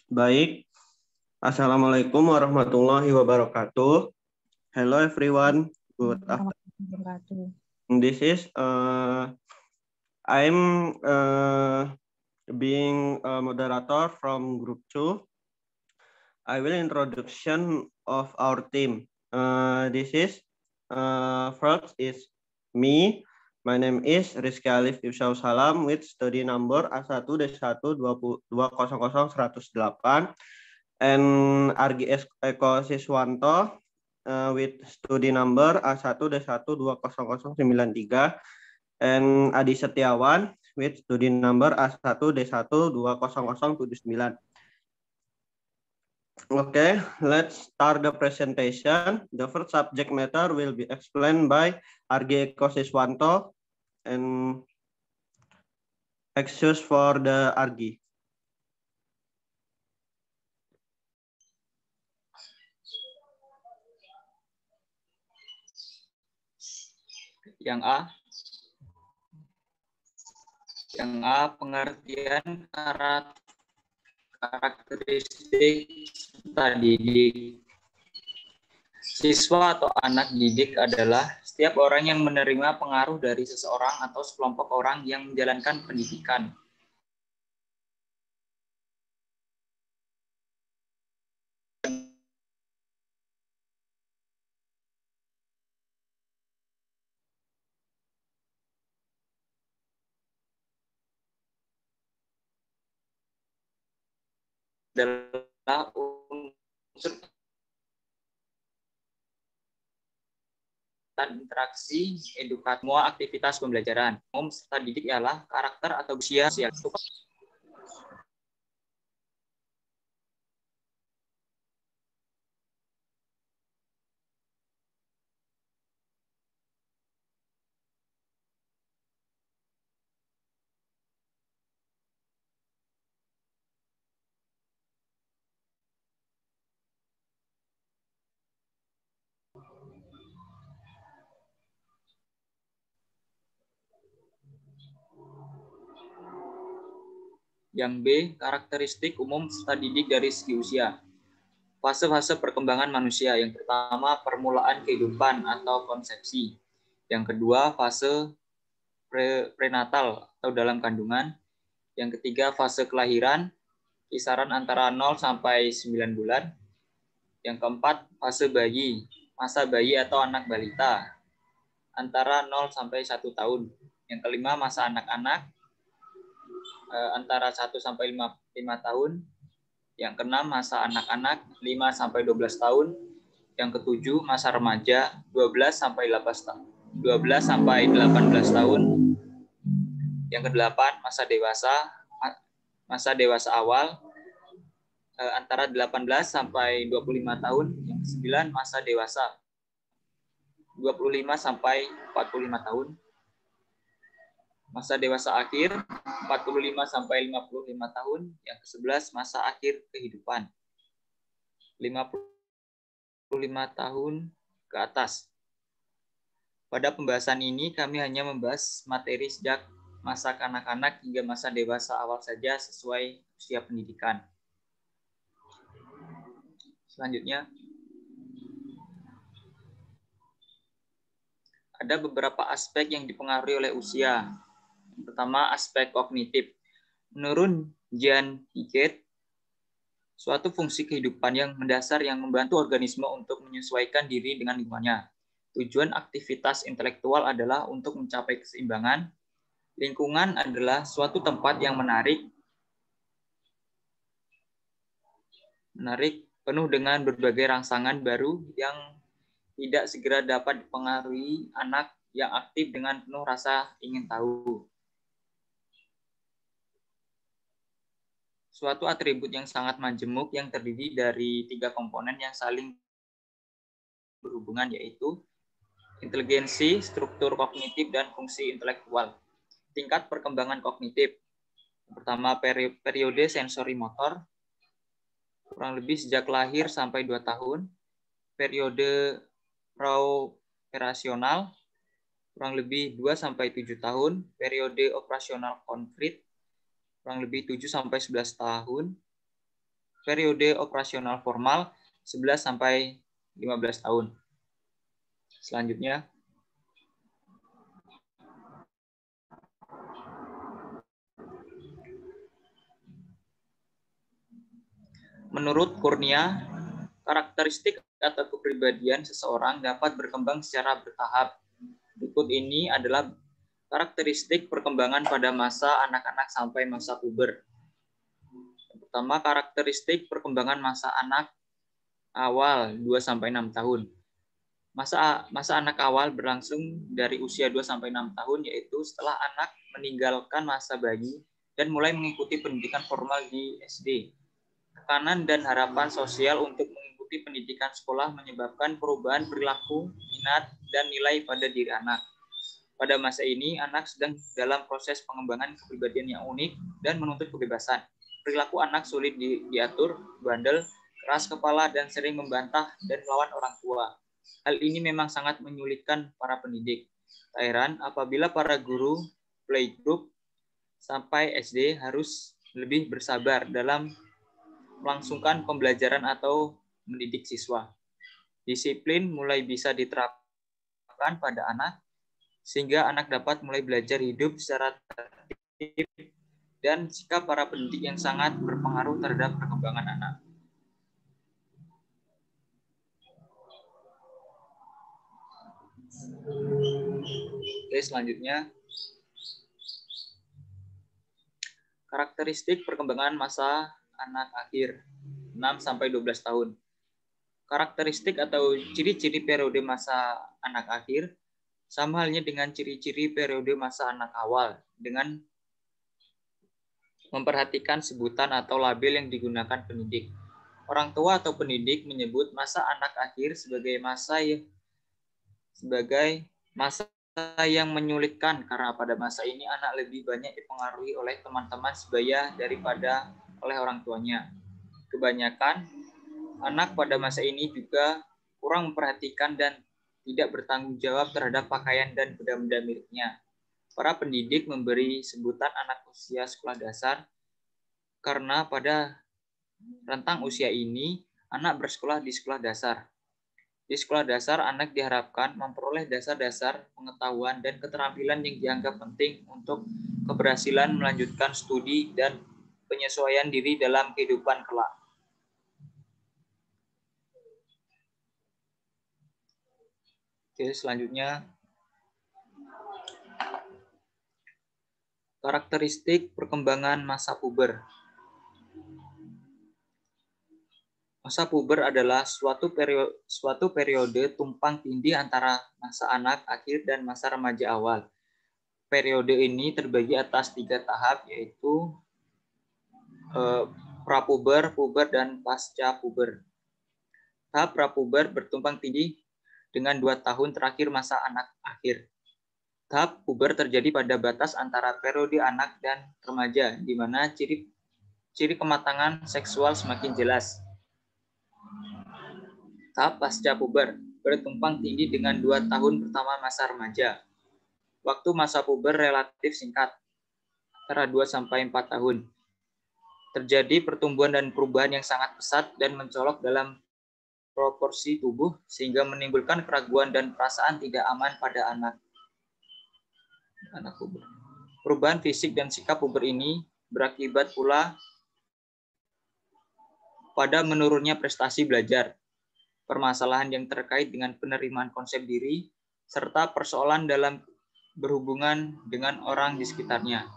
Baik, Assalamualaikum warahmatullahi wabarakatuh. Hello everyone, good afternoon. This is I'm being a moderator from Group 2. I will introduction of our team. This is first is me. My name is Rizky Alif Ifsau Salam with study number A1D1 200108 and RGS Eko Siswanto with study number A1D1 200093 and Adi Setiawan with study number A1D1 200079. Okay, let's start the presentation. The first subject matter will be explained by RG Eko Siswanto and excuse for the RG. Yang A, pengertian karakteristik peserta didik. Siswa atau anak didik adalah setiap orang yang menerima pengaruh dari seseorang atau sekelompok orang yang menjalankan pendidikan. Adalah unsur interaksi, edukasi, semua aktivitas pembelajaran. Umum peserta didik ialah karakter atau usia sosial. Yang B, karakteristik umum peserta didik dari segi usia. Fase-fase perkembangan manusia. Yang pertama, permulaan kehidupan atau konsepsi. Yang kedua, fase prenatal atau dalam kandungan. Yang ketiga, fase kelahiran, kisaran antara 0 sampai 9 bulan. Yang keempat, fase bayi, masa bayi atau anak balita, antara 0 sampai 1 tahun. Yang kelima, masa anak-anak, antara 1 sampai 5 tahun. Yang keenam, masa anak-anak 5 sampai 12 tahun. Yang ketujuh, masa remaja 12 sampai 18 tahun. Yang kedelapan, masa dewasa awal, antara 18 sampai 25 tahun. Yang kesembilan, masa dewasa 25 sampai 45 tahun. Masa dewasa akhir 45 sampai 55 tahun. Yang ke-11, masa akhir kehidupan 55 tahun ke atas. Pada pembahasan ini kami hanya membahas materi sejak masa kanak-kanak hingga masa dewasa awal saja sesuai usia pendidikan. Selanjutnya, ada beberapa aspek yang dipengaruhi oleh usia. Yang pertama, aspek kognitif. Menurut Jean Piaget, suatu fungsi kehidupan yang mendasar yang membantu organisme untuk menyesuaikan diri dengan lingkungannya. Tujuan aktivitas intelektual adalah untuk mencapai keseimbangan. Lingkungan adalah suatu tempat yang menarik, penuh dengan berbagai rangsangan baru yang tidak segera dapat dipengaruhi anak yang aktif dengan penuh rasa ingin tahu. Suatu atribut yang sangat majemuk yang terdiri dari 3 komponen yang saling berhubungan, yaitu inteligensi, struktur kognitif, dan fungsi intelektual. Tingkat perkembangan kognitif. Pertama, periode sensori motor, kurang lebih sejak lahir sampai 2 tahun. Periode operasional, kurang lebih 2 sampai 7 tahun. Periode operasional konkret, kurang lebih 7 sampai 11 tahun. periode operasional formal 11 sampai 15 tahun. Selanjutnya, menurut Kurnia, karakteristik atau kepribadian seseorang dapat berkembang secara bertahap. Berikut ini adalah karakteristik perkembangan pada masa anak-anak sampai masa puber. Yang pertama, karakteristik perkembangan masa anak awal 2-6 tahun. Masa anak awal berlangsung dari usia 2-6 tahun, yaitu setelah anak meninggalkan masa bayi dan mulai mengikuti pendidikan formal di SD. Tekanan dan harapan sosial untuk mengikuti pendidikan sekolah menyebabkan perubahan perilaku, minat, dan nilai pada diri anak. Pada masa ini, anak sedang dalam proses pengembangan kepribadian yang unik dan menuntut kebebasan. Perilaku anak sulit diatur, bandel, keras kepala, dan sering membantah dan melawan orang tua. Hal ini memang sangat menyulitkan para pendidik. Tak heran apabila para guru playgroup sampai SD harus lebih bersabar dalam melangsungkan pembelajaran atau mendidik siswa. Disiplin mulai bisa diterapkan pada anak, sehingga anak dapat mulai belajar hidup secara tertib dan sikap para pendidik yang sangat berpengaruh terhadap perkembangan anak. Oke, selanjutnya. Karakteristik perkembangan masa anak akhir 6-12 tahun. Karakteristik atau ciri-ciri periode masa anak akhir sama halnya dengan ciri-ciri periode masa anak awal dengan memperhatikan sebutan atau label yang digunakan pendidik. Orang tua atau pendidik menyebut masa anak akhir sebagai masa yang menyulitkan karena pada masa ini anak lebih banyak dipengaruhi oleh teman-teman sebaya daripada oleh orang tuanya. Kebanyakan anak pada masa ini juga kurang memperhatikan dan tidak bertanggung jawab terhadap pakaian dan benda-benda miliknya. Para pendidik memberi sebutan anak usia sekolah dasar karena pada rentang usia ini anak bersekolah di sekolah dasar. Di sekolah dasar, anak diharapkan memperoleh dasar-dasar pengetahuan dan keterampilan yang dianggap penting untuk keberhasilan melanjutkan studi dan penyesuaian diri dalam kehidupan kelak. Oke, selanjutnya. Karakteristik perkembangan masa puber. Masa puber adalah suatu periode tumpang tindih antara masa anak akhir dan masa remaja awal. Periode ini terbagi atas 3 tahap, yaitu prapuber, puber, dan pasca puber. Tahap prapuber bertumpang tindih dengan 2 tahun terakhir masa anak akhir. Tahap puber terjadi pada batas antara periode anak dan remaja, di mana ciri kematangan seksual semakin jelas. Tahap pasca puber bertumpang tindih dengan 2 tahun pertama masa remaja. Waktu masa puber relatif singkat, antara 2-4 tahun. Terjadi pertumbuhan dan perubahan yang sangat pesat dan mencolok dalam proporsi tubuh, sehingga menimbulkan keraguan dan perasaan tidak aman pada anak puber. Perubahan fisik dan sikap puber ini berakibat pula pada menurunnya prestasi belajar, permasalahan yang terkait dengan penerimaan konsep diri, serta persoalan dalam berhubungan dengan orang di sekitarnya.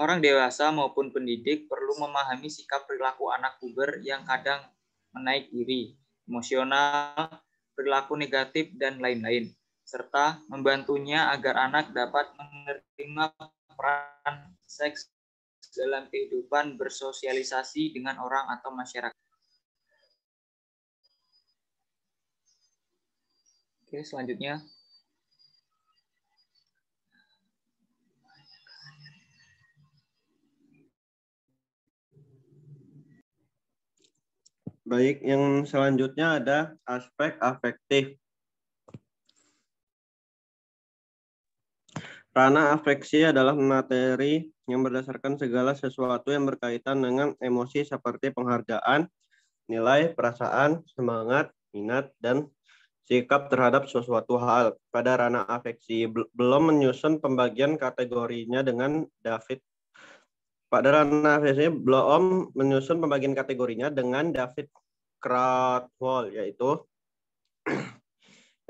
Orang dewasa maupun pendidik perlu memahami sikap perilaku anak puber yang kadang menaik diri, emosional, perilaku negatif, dan lain-lain, serta membantunya agar anak dapat menerima peran seks dalam kehidupan bersosialisasi dengan orang atau masyarakat. Oke, selanjutnya. Baik, yang selanjutnya ada aspek afektif. Ranah afeksi adalah materi yang berdasarkan segala sesuatu yang berkaitan dengan emosi seperti penghargaan, nilai, perasaan, semangat, minat, dan sikap terhadap sesuatu hal. Pada ranah afeksi, belum menyusun pembagian kategorinya dengan David. Pada ranah afeksi, belum menyusun pembagian kategorinya dengan David Krathwohl, yaitu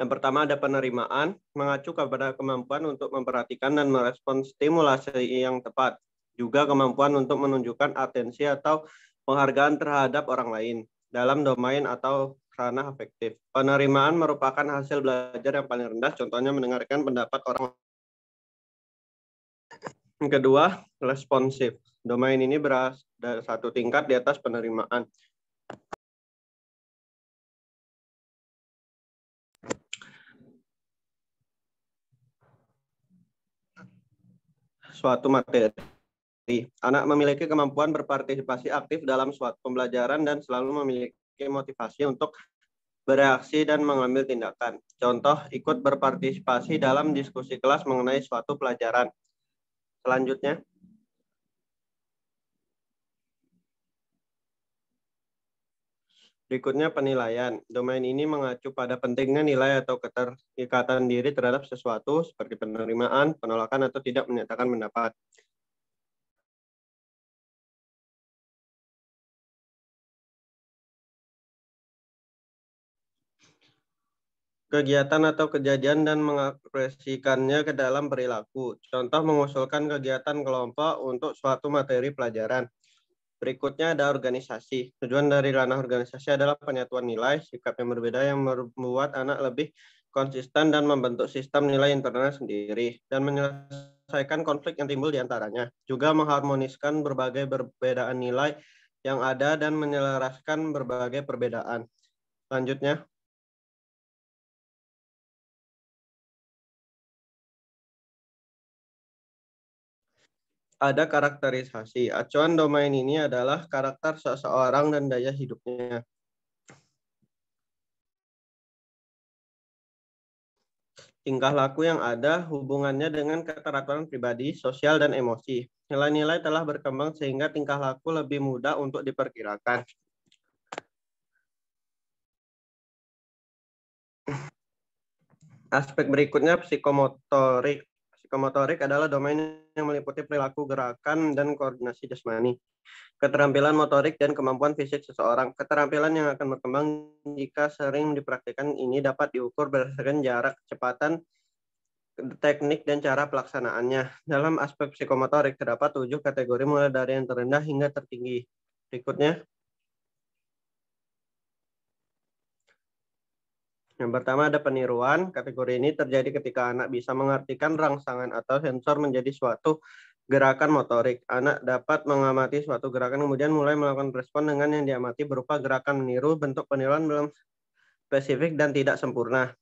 yang pertama ada penerimaan, mengacu kepada kemampuan untuk memperhatikan dan merespon stimulasi yang tepat. Juga kemampuan untuk menunjukkan atensi atau penghargaan terhadap orang lain dalam domain atau ranah afektif. Penerimaan merupakan hasil belajar yang paling rendah, contohnya mendengarkan pendapat orang lain. Yang kedua, responsif. Domain ini berada satu tingkat di atas penerimaan. Suatu materi. Anak memiliki kemampuan berpartisipasi aktif dalam suatu pembelajaran dan selalu memiliki motivasi untuk bereaksi dan mengambil tindakan. Contoh, ikut berpartisipasi dalam diskusi kelas mengenai suatu pelajaran. Selanjutnya, berikutnya penilaian. Domain ini mengacu pada pentingnya nilai atau keterikatan diri terhadap sesuatu seperti penerimaan, penolakan, atau tidak menyatakan pendapat. Kegiatan atau kejadian dan mengekspresikannya ke dalam perilaku. Contoh, mengusulkan kegiatan kelompok untuk suatu materi pelajaran. Berikutnya ada organisasi. Tujuan dari ranah organisasi adalah penyatuan nilai, sikap yang berbeda yang membuat anak lebih konsisten dan membentuk sistem nilai internal sendiri, dan menyelesaikan konflik yang timbul di antaranya. Juga mengharmoniskan berbagai perbedaan nilai yang ada dan menyelaraskan berbagai perbedaan. Selanjutnya, ada karakterisasi. Acuan domain ini adalah karakter seseorang dan daya hidupnya. Tingkah laku yang ada hubungannya dengan keteraturan pribadi, sosial, dan emosi. Nilai-nilai telah berkembang sehingga tingkah laku lebih mudah untuk diperkirakan. Aspek berikutnya psikomotorik. Psikomotorik adalah domain yang meliputi perilaku, gerakan, dan koordinasi jasmani. Keterampilan motorik dan kemampuan fisik seseorang. Keterampilan yang akan berkembang jika sering dipraktikkan ini dapat diukur berdasarkan jarak, kecepatan, teknik, dan cara pelaksanaannya. Dalam aspek psikomotorik terdapat 7 kategori mulai dari yang terendah hingga tertinggi. Berikutnya, yang pertama ada peniruan. Kategori ini terjadi ketika anak bisa mengartikan rangsangan atau sensor menjadi suatu gerakan motorik. Anak dapat mengamati suatu gerakan kemudian mulai melakukan respon dengan yang diamati berupa gerakan meniru. Bentuk peniruan belum spesifik dan tidak sempurna.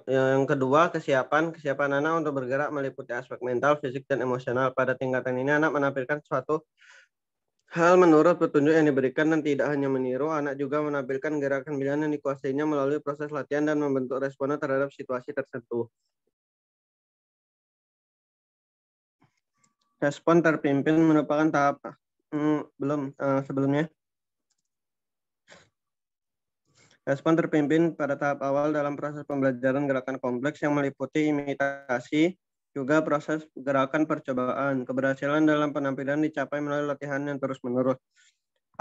Yang kedua, kesiapan. Kesiapan anak untuk bergerak meliputi aspek mental, fisik, dan emosional. Pada tingkatan ini anak menampilkan suatu hal menurut petunjuk yang diberikan dan tidak hanya meniru, anak juga menampilkan gerakan pilihan yang dikuasainya melalui proses latihan dan membentuk responnya terhadap situasi tertentu. Respon terpimpin merupakan tahap sebelumnya. Respon terpimpin pada tahap awal dalam proses pembelajaran gerakan kompleks yang meliputi imitasi, juga proses gerakan percobaan. Keberhasilan dalam penampilan dicapai melalui latihan yang terus-menerus.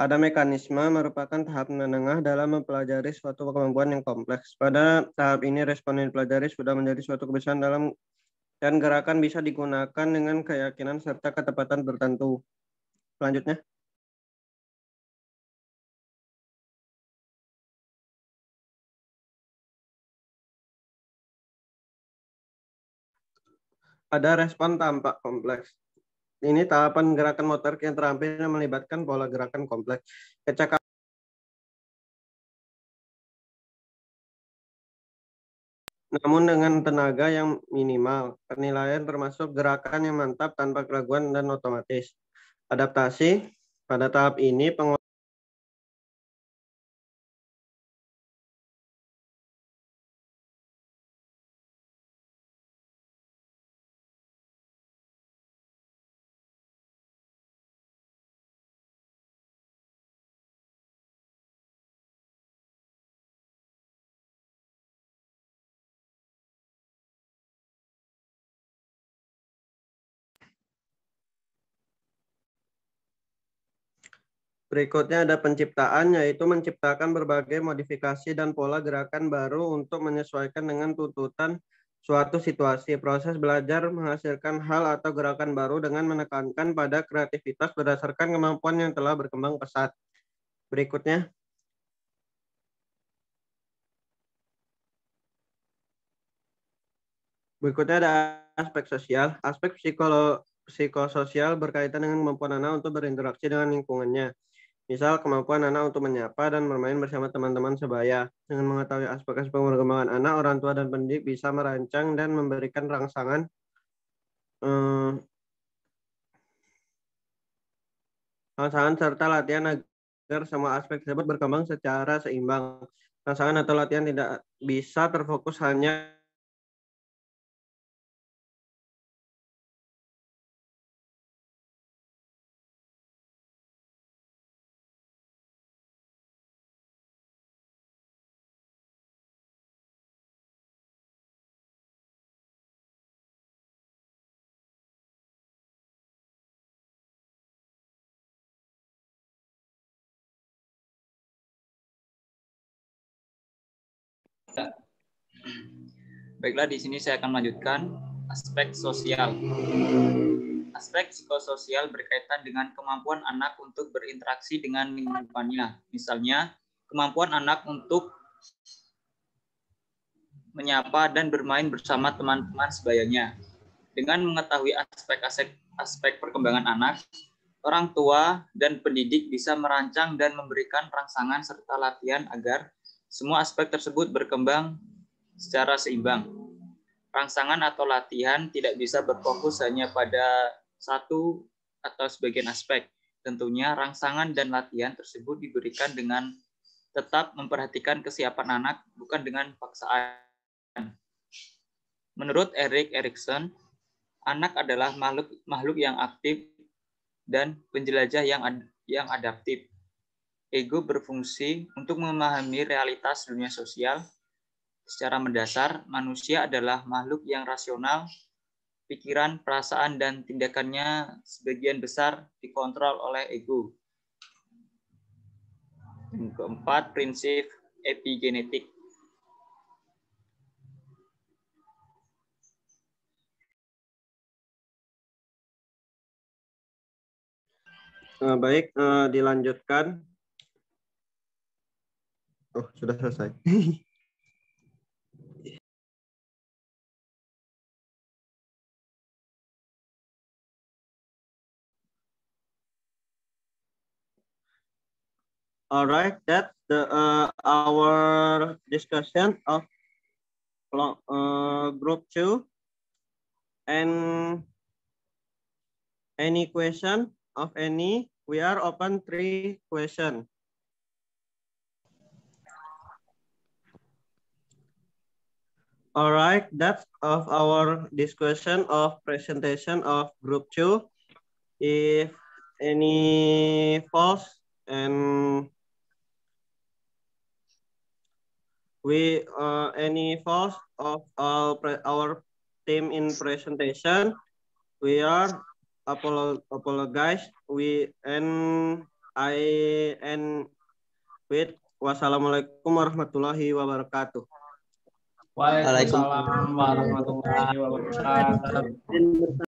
Ada mekanisme merupakan tahap menengah dalam mempelajari suatu kemampuan yang kompleks. Pada tahap ini respon yang dipelajari sudah menjadi suatu kebiasaan dalam dan gerakan bisa digunakan dengan keyakinan serta ketepatan tertentu. Selanjutnya, ada respon tampak kompleks. Ini tahapan gerakan motorik yang terampil yang melibatkan pola gerakan kompleks. Kecakapan namun dengan tenaga yang minimal. Penilaian termasuk gerakan yang mantap tanpa keraguan dan otomatis. Adaptasi, pada tahap ini Berikutnya ada penciptaan, yaitu menciptakan berbagai modifikasi dan pola gerakan baru untuk menyesuaikan dengan tuntutan suatu situasi. Proses belajar menghasilkan hal atau gerakan baru dengan menekankan pada kreativitas berdasarkan kemampuan yang telah berkembang pesat. Berikutnya. Berikutnya ada aspek sosial. Aspek psikososial berkaitan dengan kemampuan anak untuk berinteraksi dengan lingkungannya. Misal, kemampuan anak untuk menyapa dan bermain bersama teman-teman sebaya. Dengan mengetahui aspek-aspek perkembangan anak, orang tua dan pendidik bisa merancang dan memberikan rangsangan serta latihan agar semua aspek tersebut berkembang secara seimbang. Rangsangan atau latihan tidak bisa terfokus hanya Baiklah, di sini saya akan melanjutkan aspek sosial. Aspek psikososial berkaitan dengan kemampuan anak untuk berinteraksi dengan lingkungannya. Misalnya, kemampuan anak untuk menyapa dan bermain bersama teman-teman sebayanya. Dengan mengetahui aspek perkembangan anak, orang tua dan pendidik bisa merancang dan memberikan rangsangan serta latihan agar semua aspek tersebut berkembang secara seimbang. Rangsangan atau latihan tidak bisa berfokus hanya pada satu atau sebagian aspek. Tentunya rangsangan dan latihan tersebut diberikan dengan tetap memperhatikan kesiapan anak, bukan dengan paksaan. Menurut Erik Erikson, anak adalah makhluk yang aktif dan penjelajah yang adaptif. Ego berfungsi untuk memahami realitas dunia sosial. Secara mendasar, manusia adalah makhluk yang rasional. Pikiran, perasaan, dan tindakannya sebagian besar dikontrol oleh ego. Yang keempat, prinsip epigenetik. Baik, dilanjutkan. Oh, sudah selesai. All right, that's our discussion of group 2. And any question of any? We are open 3 questions. All right, that's of our discussion of presentation of group 2. If any false and any false of our team in presentation, we are apologize. I end with wassalamualaikum warahmatullahi wabarakatuh. Waalaikumsalam warahmatullahi wabarakatuh.